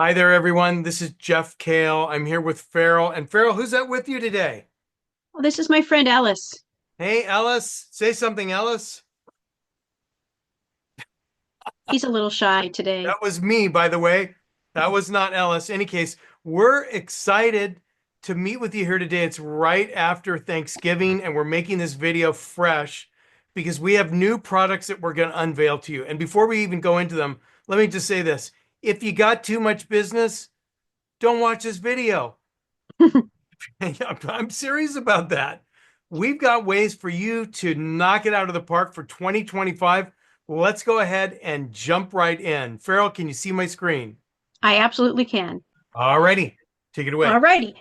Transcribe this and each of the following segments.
Hi there, everyone. This is Jeff Kale. I'm here with Farrell. And Farrell, who's that with you today? Well, this is my friend Alice. Hey, Ellis. Say something, Ellis. He's a little shy today. That was me, by the way. That was not Ellis. Any case, we're excited to meet with you here today. It's right after Thanksgiving, and we're making this video fresh because we have new products that we're going to unveil to you. And before we even go into them, let me just say this. If you got too much business, don't watch this video. I'm serious about that. We've got ways for you to knock it out of the park for 2025. Let's go ahead and jump right in. Farrell, can you see my screen? I absolutely can. Alrighty, take it away. Alrighty.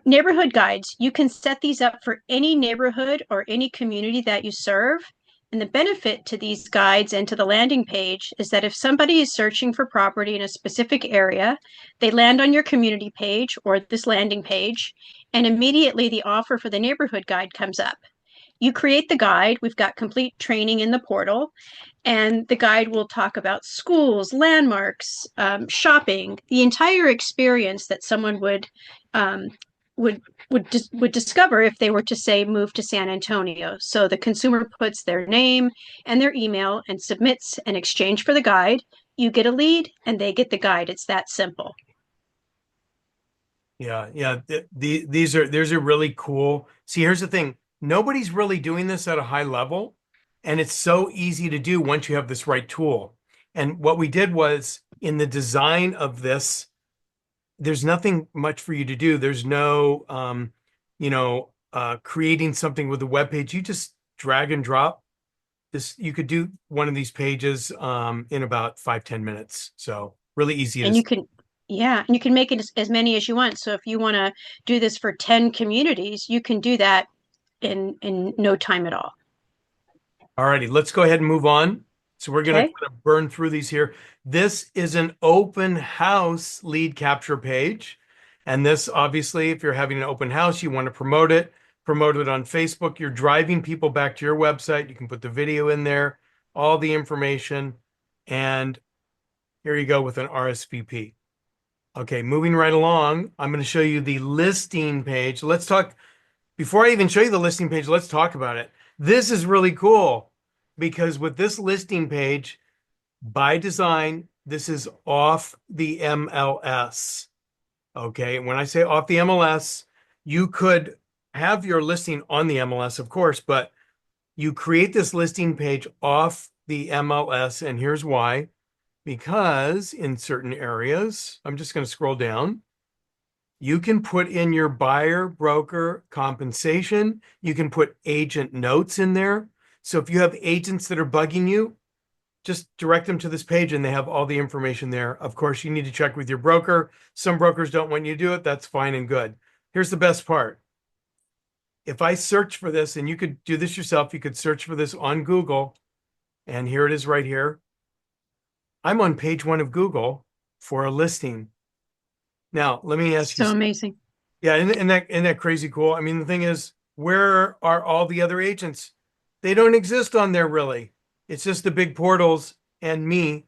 Neighborhood guides, you can set these up for any neighborhood or any community that you serve. And the benefit to these guides and to the landing page is that if somebody is searching for property in a specific area, they land on your community page or this landing page, and immediately the offer for the neighborhood guide comes up. You create the guide. We've got complete training in the portal, and the guide will talk about schools, landmarks, shopping, the entire experience that someone um, would would discover if they were to say move to San Antonio. So the consumer puts their name and their email and submits an exchange for the guide. You get a lead, and they get the guide. It's that simple. Yeah. These are really cool. See, here's the thing. Nobody's really doing this at a high level, and it's so easy to do once you have this right tool. And what we did was in the design of this, there's nothing much for you to do. There's no, creating something with a web page. You just drag and drop this. You could do one of these pages in about 5-10 minutes. So really easy And to. you can, yeah, and you can make it as many as you want. So if you want to do this for 10 communities, you can do that in no time at all. All righty, let's go ahead and move on. So we're going to Okay. kind of burn through these here. This is an open house lead capture page. And this, obviously, if you're having an open house, you want to promote it on Facebook. You're driving people back to your website. You can put the video in there, all the information. And here you go with an RSVP. Okay, moving right along, I'm going to show you the listing page. Let's talk, before I even show you the listing page, let's talk about it. This is really cool because with this listing page, by design, this is off the MLS. Okay, when I say off the MLS, you could have your listing on the MLS, of course, but you create this listing page off the MLS, and here's why. Because in certain areas, I'm just going to scroll down. You can put in your buyer broker compensation. You can put agent notes in there. So if you have agents that are bugging you, just direct them to this page and they have all the information there. Of course, you need to check with your broker. Some brokers don't want you to do it. That's fine and good. Here's the best part. If I search for this, and you could do this yourself, you could search for this on Google, and here it is right here. I'm on page 1 of Google for a listing. Now, let me ask you. So amazing. Yeah, isn't that crazy cool? I mean, the thing is, where are all the other agents? They don't exist on there really. It's just the big portals and me,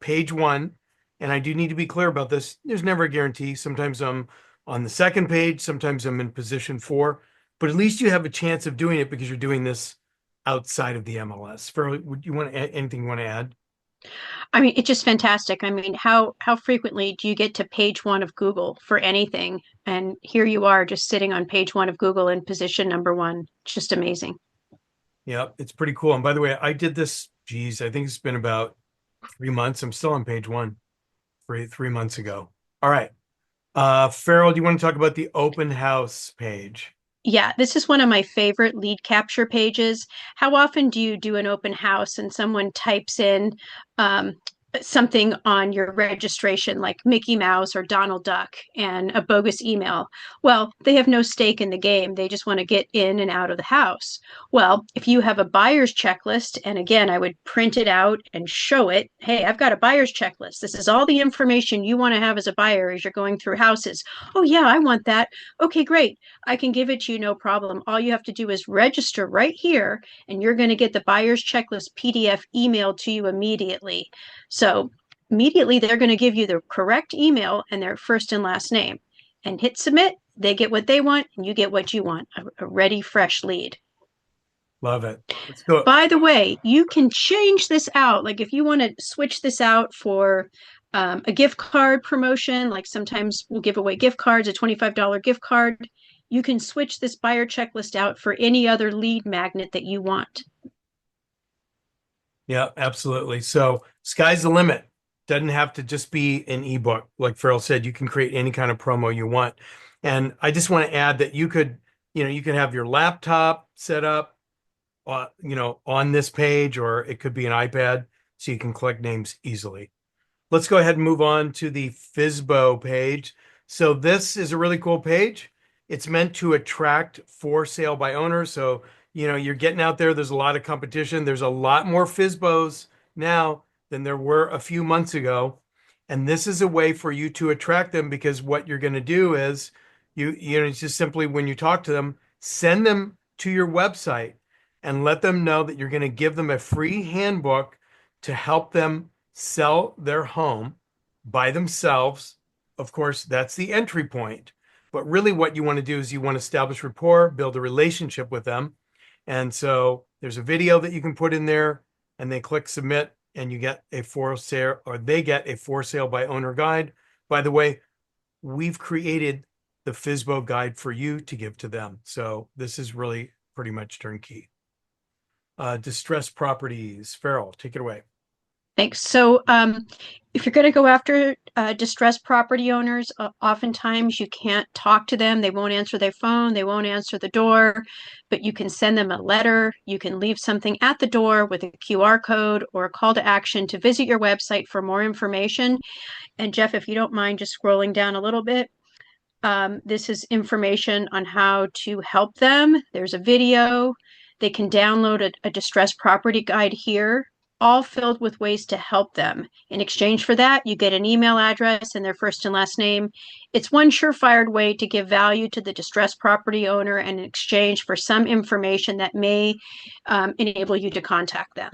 page 1. And I do need to be clear about this. There's never a guarantee. Sometimes I'm on the second page, sometimes I'm in position 4, but at least you have a chance of doing it because you're doing this outside of the MLS. Fairly, would you want to add anything you want to add? I mean, it's just fantastic. I mean, how frequently do you get to page one of Google for anything? And here you are just sitting on page one of Google in position number one. It's just amazing. Yeah, it's pretty cool. And by the way, I did this, geez, I think it's been about 3 months. I'm still on page 1. 3 months ago. All right. Farrell, do you want to talk about the open house page? Yeah, this is one of my favorite lead capture pages. How often do you do an open house and someone types in um, something on your registration, like Mickey Mouse or Donald Duck, and a bogus email? Well, they have no stake in the game. They just want to get in and out of the house. Well, if you have a buyer's checklist, and again, I would print it out and show it. Hey, I've got a buyer's checklist. This is all the information you want to have as a buyer as you're going through houses. Oh, yeah, I want that. Okay, great. I can give it to you, no problem. All you have to do is register right here, and you're going to get the buyer's checklist PDF emailed to you immediately. So immediately they're going to give you the correct email and their first and last name. And hit submit, they get what they want, and you get what you want, a ready, fresh lead. Love it. Let's go. By the way, you can change this out. Like if you want to switch this out for a gift card promotion, like sometimes we'll give away gift cards, a $25 gift card. You can switch this buyer checklist out for any other lead magnet that you want. Yeah, absolutely. So sky's the limit. Doesn't have to just be an ebook. Like Farrell said, you can create any kind of promo you want. And I just want to add that you could have your laptop set up, on this page, or it could be an iPad, so you can collect names easily. Let's go ahead and move on to the FSBO page. So this is a really cool page. It's meant to attract for sale by owners. So, you're getting out there. There's a lot of competition. There's a lot more FSBOs now than there were a few months ago. And this is a way for you to attract them, because what you're going to do is it's just simply, when you talk to them, send them to your website and let them know that you're going to give them a free handbook to help them sell their home by themselves. Of course, that's the entry point. But really what you want to do is you want to establish rapport, build a relationship with them. And so there's a video that you can put in there, and they click submit, and you get a for sale, or they get a for sale by owner guide. By the way, we've created the FSBO guide for you to give to them. So this is really pretty much turnkey. Distressed properties. Farrell, take it away. Thanks. So, if you're going to go after distressed property owners, oftentimes you can't talk to them. They won't answer their phone. They won't answer the door, but you can send them a letter. You can leave something at the door with a QR code or a call to action to visit your website for more information. And Jeff, if you don't mind just scrolling down a little bit, this is information on how to help them. There's a video. They can download a distressed property guide here, all filled with ways to help them. In exchange for that, you get an email address and their first and last name. It's one surefire way to give value to the distressed property owner in exchange for some information that may enable you to contact them.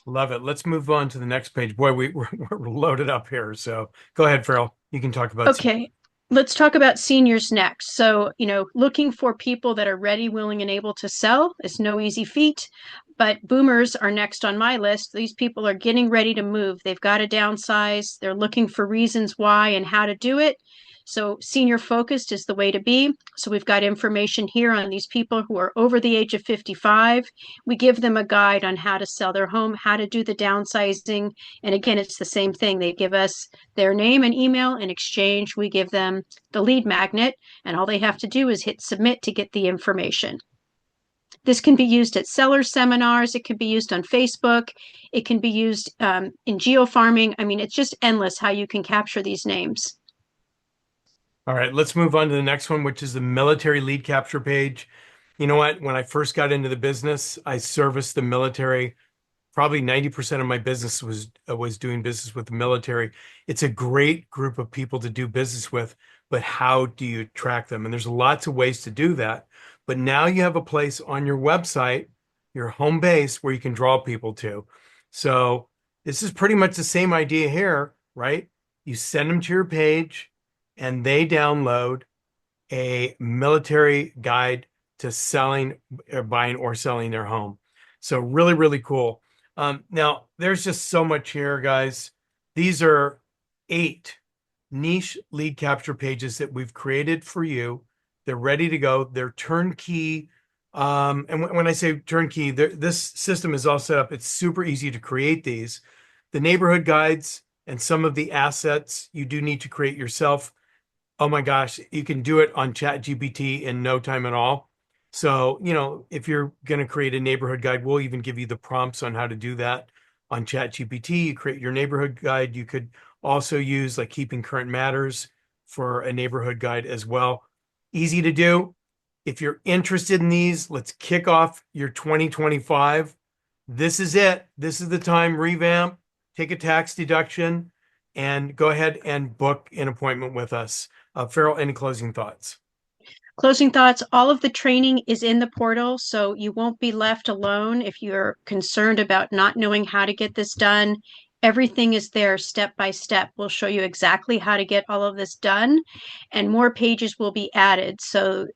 Love it. Let's move on to the next page. Boy, we're loaded up here. So go ahead, Farrell. You can talk about. Okay. Let's talk about seniors next. So, looking for people that are ready, willing, and able to sell is no easy feat. But boomers are next on my list. These people are getting ready to move. They've got to downsize. They're looking for reasons why and how to do it. So senior focused is the way to be. So we've got information here on these people who are over the age of 55. We give them a guide on how to sell their home, how to do the downsizing. And again, it's the same thing. They give us their name and email. In exchange, we give them the lead magnet, and all they have to do is hit submit to get the information. This can be used at seller seminars. It can be used on Facebook. It can be used in geofarming. I mean, it's just endless how you can capture these names. All right, let's move on to the next one, which is the military lead capture page. You know what? When I first got into the business, I serviced the military. Probably 90% of my business was doing business with the military. It's a great group of people to do business with, but how do you track them? And there's lots of ways to do that. But now you have a place on your website, your home base, where you can draw people to. So this is pretty much the same idea here, right? You send them to your page, and they download a military guide to selling or buying or selling their home. So really, really cool. Now, there's just so much here, guys. These are 8 niche lead capture pages that we've created for you. They're ready to go. They're turnkey. And when I say turnkey, this system is all set up. It's super easy to create these. The neighborhood guides and some of the assets you do need to create yourself. Oh my gosh, you can do it on ChatGPT in no time at all. So, if you're going to create a neighborhood guide, we'll even give you the prompts on how to do that on ChatGPT. You create your neighborhood guide. You could also use like Keeping Current Matters for a neighborhood guide as well. Easy to do. If you're interested in these, let's kick off your 2025. This is it. This is the time. Revamp, take a tax deduction, and go ahead and book an appointment with us. Farrell, any closing thoughts? Closing thoughts, all of the training is in the portal, so you won't be left alone if you're concerned about not knowing how to get this done. Everything is there step by step. We'll show you exactly how to get all of this done, and more pages will be added. So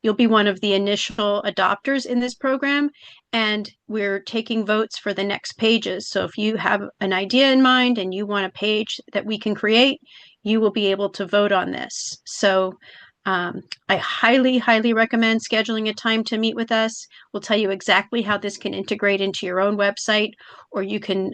you'll be one of the initial adopters in this program, and we're taking votes for the next pages. So if you have an idea in mind and you want a page that we can create, you will be able to vote on this. So I highly, highly recommend scheduling a time to meet with us. We'll tell you exactly how this can integrate into your own website, or you can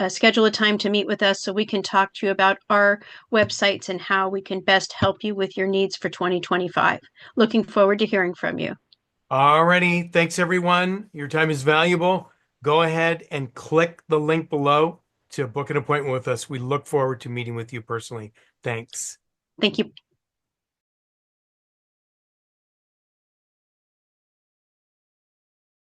schedule a time to meet with us so we can talk to you about our websites and how we can best help you with your needs for 2025. Looking forward to hearing from you. Alrighty, thanks everyone. Your time is valuable. Go ahead and click the link below to book an appointment with us. We look forward to meeting with you personally. Thanks. Thank you.